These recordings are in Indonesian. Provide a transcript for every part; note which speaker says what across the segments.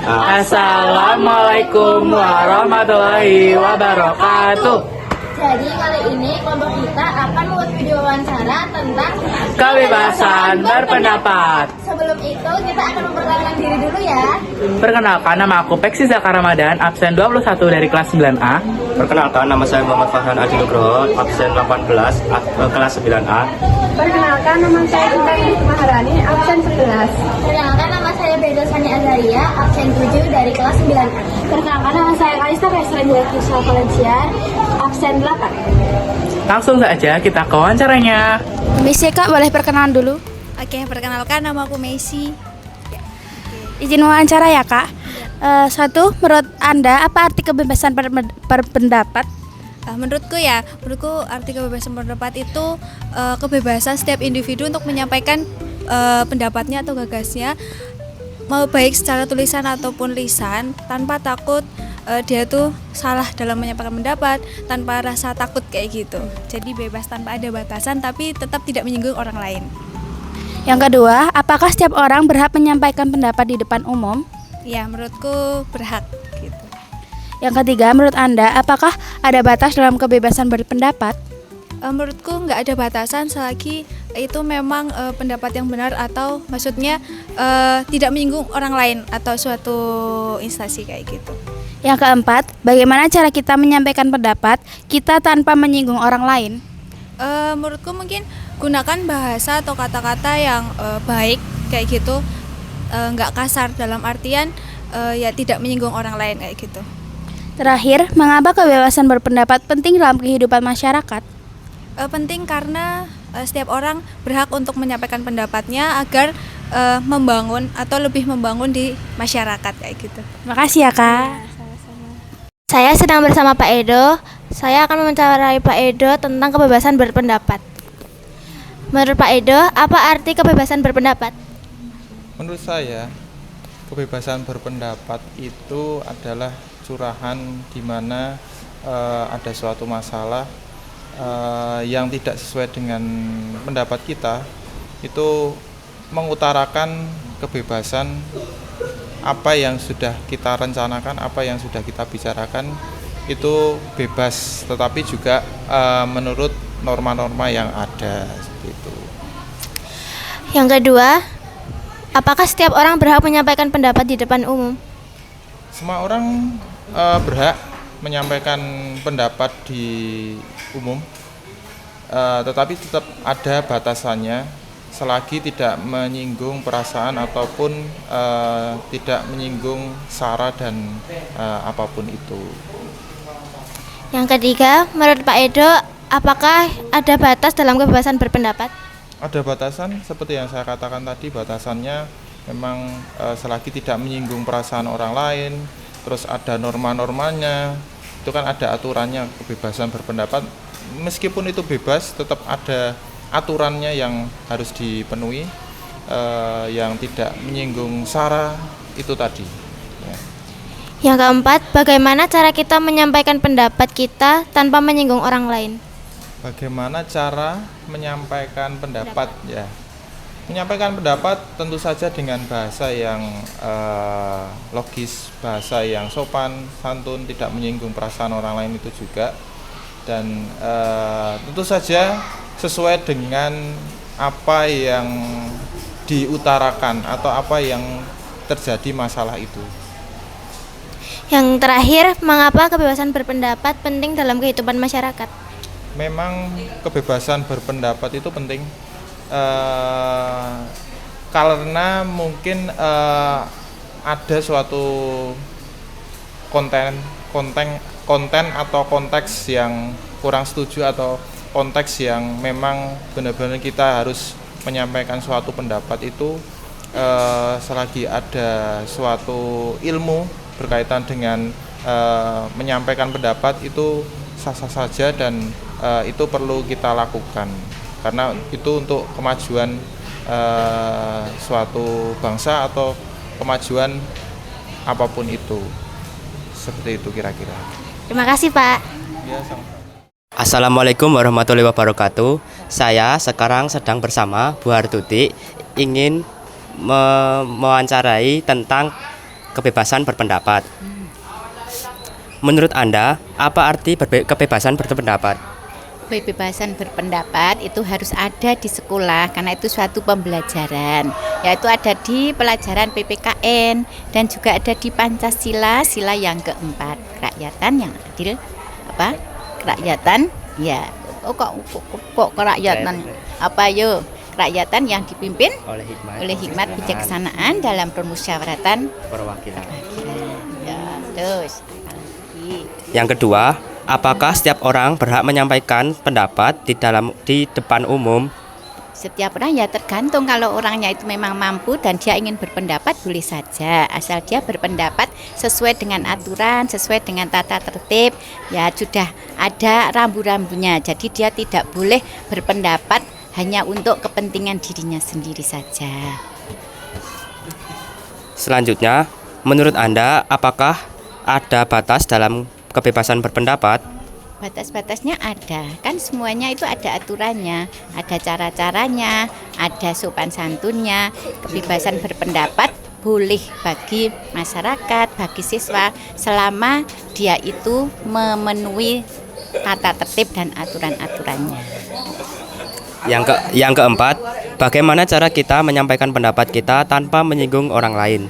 Speaker 1: Assalamualaikum warahmatullahi wabarakatuh.
Speaker 2: Jadi kali ini kelompok kita akan membuat video wawancara tentang
Speaker 1: Kebebasan berpendapat.
Speaker 2: Sebelum itu kita akan memperkenalkan diri dulu ya.
Speaker 1: Perkenalkan, nama aku Peksi Zaka Ramadan, absen 21 dari kelas 9A.
Speaker 3: Perkenalkan, nama saya Muhammad Farhan Adi Nugroho, absen 18, kelas 9A.
Speaker 4: Perkenalkan, nama saya Cinta Yudi Maharani, absen 11.
Speaker 2: Perkenalkan, nama saya Beda Sani Azaria, absen 7 dari kelas 9A. Perkenalkan, nama saya Kalista Pesra Kisah Valencia, absen 8.
Speaker 1: Langsung saja kita ke wawancaranya.
Speaker 5: Misi Kak, boleh perkenalan dulu?
Speaker 6: Oke, perkenalkan, nama aku Messi.
Speaker 5: Izin wawancara ya Kak. Satu, menurut Anda apa arti kebebasan berpendapat?
Speaker 6: Menurutku arti kebebasan pendapat itu kebebasan setiap individu untuk menyampaikan pendapatnya atau gagasnya, mau baik secara tulisan ataupun lisan, tanpa takut dia tuh salah dalam menyampaikan pendapat, tanpa rasa takut kayak gitu. Jadi bebas tanpa ada batasan, tapi tetap tidak menyinggung orang lain.
Speaker 5: Yang kedua, apakah setiap orang berhak menyampaikan pendapat di depan umum?
Speaker 6: Ya, menurutku berhak gitu.
Speaker 5: Yang ketiga, menurut Anda apakah ada batas dalam kebebasan berpendapat?
Speaker 6: Menurutku nggak ada batasan selagi itu memang pendapat yang benar, atau maksudnya tidak menyinggung orang lain atau suatu instansi kayak gitu.
Speaker 5: Yang keempat, bagaimana cara kita menyampaikan pendapat kita tanpa menyinggung orang lain?
Speaker 6: Menurutku mungkin gunakan bahasa atau kata-kata yang baik kayak gitu, nggak kasar, dalam artian ya tidak menyinggung orang lain kayak gitu.
Speaker 5: Terakhir, mengapa kebebasan berpendapat penting dalam kehidupan masyarakat?
Speaker 6: Penting karena setiap orang berhak untuk menyampaikan pendapatnya agar membangun atau lebih membangun di masyarakat kayak gitu.
Speaker 5: Terima kasih ya Kak.
Speaker 2: Saya sedang bersama Pak Edo. Saya akan mewawancarai Pak Edo tentang kebebasan berpendapat. Menurut Pak Edo, apa arti kebebasan berpendapat?
Speaker 7: Menurut saya, kebebasan berpendapat itu adalah curahan di mana ada suatu masalah yang tidak sesuai dengan pendapat kita, itu mengutarakan kebebasan apa yang sudah kita rencanakan, apa yang sudah kita bicarakan itu bebas, tetapi juga menurut norma-norma yang ada seperti itu.
Speaker 2: Yang kedua, apakah setiap orang berhak menyampaikan pendapat di depan umum?
Speaker 7: Semua orang berhak menyampaikan pendapat di umum, tetapi tetap ada batasannya selagi tidak menyinggung perasaan ataupun tidak menyinggung sara dan apapun itu.
Speaker 2: Yang ketiga, menurut Pak Edo, apakah ada batas dalam kebebasan berpendapat?
Speaker 7: Ada batasan, seperti yang saya katakan tadi, batasannya memang selagi tidak menyinggung perasaan orang lain, terus ada norma-normanya, itu kan ada aturannya. Kebebasan berpendapat meskipun itu bebas, tetap ada aturannya yang harus dipenuhi, yang tidak menyinggung sara itu tadi ya.
Speaker 2: Yang keempat, bagaimana cara kita menyampaikan pendapat kita tanpa menyinggung orang lain?
Speaker 7: Bagaimana cara menyampaikan pendapat ya? Menyampaikan pendapat tentu saja dengan bahasa yang logis, bahasa yang sopan, santun, tidak menyinggung perasaan orang lain itu juga, dan tentu saja sesuai dengan apa yang diutarakan atau apa yang terjadi masalah itu.
Speaker 2: Yang terakhir, mengapa kebebasan berpendapat penting dalam kehidupan masyarakat?
Speaker 7: Memang kebebasan berpendapat itu penting karena mungkin ada suatu konten atau konteks yang kurang setuju, atau konteks yang memang benar-benar kita harus menyampaikan suatu pendapat itu, selagi ada suatu ilmu berkaitan dengan menyampaikan pendapat itu sah-sah saja, dan itu perlu kita lakukan karena itu untuk kemajuan suatu bangsa atau kemajuan apapun itu. Seperti itu kira-kira.
Speaker 2: Terima kasih Pak.
Speaker 7: Ya, sama-sama.
Speaker 3: Assalamualaikum warahmatullahi wabarakatuh. Saya sekarang sedang bersama Bu Hartuti ingin mewawancarai tentang kebebasan berpendapat. Menurut Anda, apa arti kebebasan berpendapat?
Speaker 8: Kebebasan berpendapat itu harus ada di sekolah karena itu suatu pembelajaran, yaitu ada di pelajaran PPKN dan juga ada di Pancasila, sila yang keempat, kerakyatan yang adil, kerakyatan, ya, kok kerakyatan, kerakyatan yang dipimpin oleh hikmat bijaksanaan dalam permusyawaratan
Speaker 3: Perwakilan.
Speaker 8: ya, terus.
Speaker 3: Yang kedua, apakah setiap orang berhak menyampaikan pendapat di depan umum?
Speaker 8: Setiap orang ya tergantung, kalau orangnya itu memang mampu dan dia ingin berpendapat boleh saja, asal dia berpendapat sesuai dengan aturan, sesuai dengan tata tertib, ya sudah ada rambu-rambunya. Jadi dia tidak boleh berpendapat hanya untuk kepentingan dirinya sendiri saja.
Speaker 3: Selanjutnya, menurut Anda, apakah ada batas dalam kebebasan berpendapat?
Speaker 8: Batas-batasnya ada, kan semuanya itu ada aturannya, ada cara-caranya, ada sopan santunnya. Kebebasan berpendapat boleh bagi masyarakat, bagi siswa, selama dia itu memenuhi tata tertib dan aturan-aturannya.
Speaker 3: Yang keempat, bagaimana cara kita menyampaikan pendapat kita tanpa menyinggung orang lain?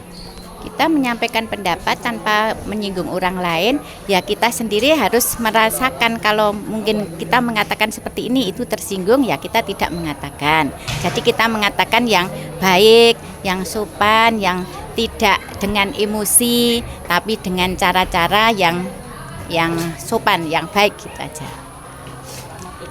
Speaker 8: Kita menyampaikan pendapat tanpa menyinggung orang lain, ya kita sendiri harus merasakan kalau mungkin kita mengatakan seperti ini itu tersinggung, ya kita tidak mengatakan. Jadi kita mengatakan yang baik, yang sopan, yang tidak dengan emosi, tapi dengan cara-cara yang sopan, yang baik gitu aja.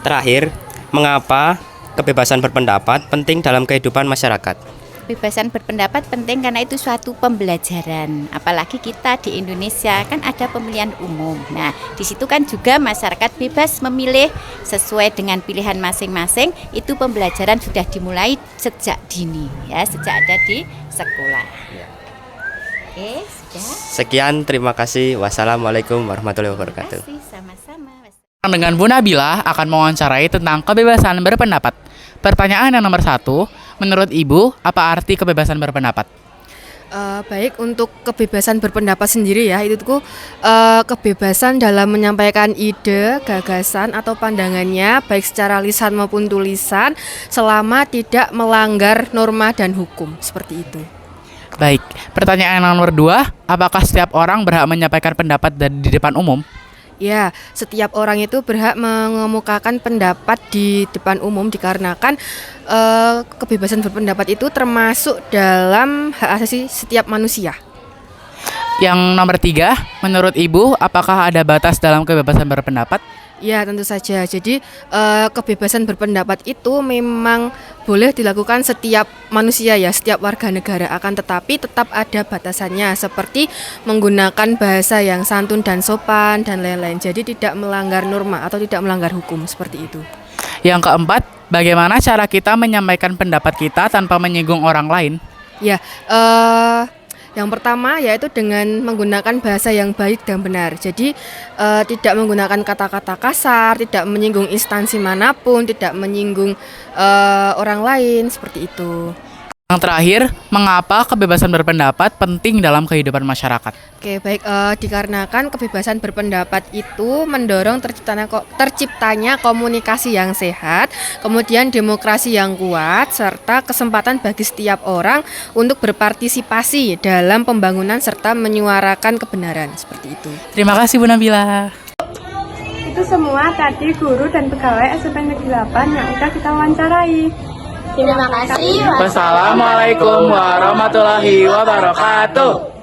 Speaker 3: Terakhir, mengapa kebebasan berpendapat penting dalam kehidupan masyarakat?
Speaker 8: Kebebasan berpendapat penting karena itu suatu pembelajaran. Apalagi kita di Indonesia kan ada pemilihan umum. Nah, di situ kan juga masyarakat bebas memilih sesuai dengan pilihan masing-masing. Itu pembelajaran sudah dimulai sejak dini, ya, sejak ada di sekolah. Oke, sudah.
Speaker 3: Sekian, terima kasih. Wassalamualaikum warahmatullahi wabarakatuh.
Speaker 8: Terima kasih, sama-sama.
Speaker 1: Dengan Bu Nabila akan mewawancarai tentang kebebasan berpendapat. Pertanyaan yang nomor 1, menurut Ibu, apa arti kebebasan berpendapat?
Speaker 4: Baik, untuk kebebasan berpendapat sendiri ya, itu tuh kebebasan dalam menyampaikan ide, gagasan atau pandangannya baik secara lisan maupun tulisan selama tidak melanggar norma dan hukum, seperti itu.
Speaker 1: Baik, pertanyaan yang nomor 2, apakah setiap orang berhak menyampaikan pendapat di depan umum?
Speaker 4: Ya, setiap orang itu berhak mengemukakan pendapat di depan umum dikarenakan kebebasan berpendapat itu termasuk dalam hak asasi setiap manusia.
Speaker 1: Yang nomor 3, menurut Ibu, apakah ada batas dalam kebebasan berpendapat?
Speaker 4: Ya, tentu saja. Jadi kebebasan berpendapat itu memang boleh dilakukan setiap manusia ya, setiap warga negara. Akan tetapi tetap ada batasannya, seperti menggunakan bahasa yang santun dan sopan dan lain-lain. Jadi tidak melanggar norma atau tidak melanggar hukum, seperti itu.
Speaker 1: Yang keempat, bagaimana cara kita menyampaikan pendapat kita tanpa menyinggung orang lain?
Speaker 4: Ya, yang pertama yaitu dengan menggunakan bahasa yang baik dan benar. Jadi tidak menggunakan kata-kata kasar, tidak menyinggung instansi manapun, tidak menyinggung orang lain, seperti itu.
Speaker 1: Yang terakhir, mengapa kebebasan berpendapat penting dalam kehidupan masyarakat?
Speaker 4: Oke, baik, dikarenakan kebebasan berpendapat itu mendorong terciptanya komunikasi yang sehat, kemudian demokrasi yang kuat, serta kesempatan bagi setiap orang untuk berpartisipasi dalam pembangunan serta menyuarakan kebenaran, seperti itu.
Speaker 1: Terima kasih Bu Nabila.
Speaker 9: Itu semua tadi guru dan pegawai SMP Negeri 8 yang udah kita wawancarai.
Speaker 2: Terima kasih.
Speaker 1: Wassalamualaikum warahmatullahi wabarakatuh.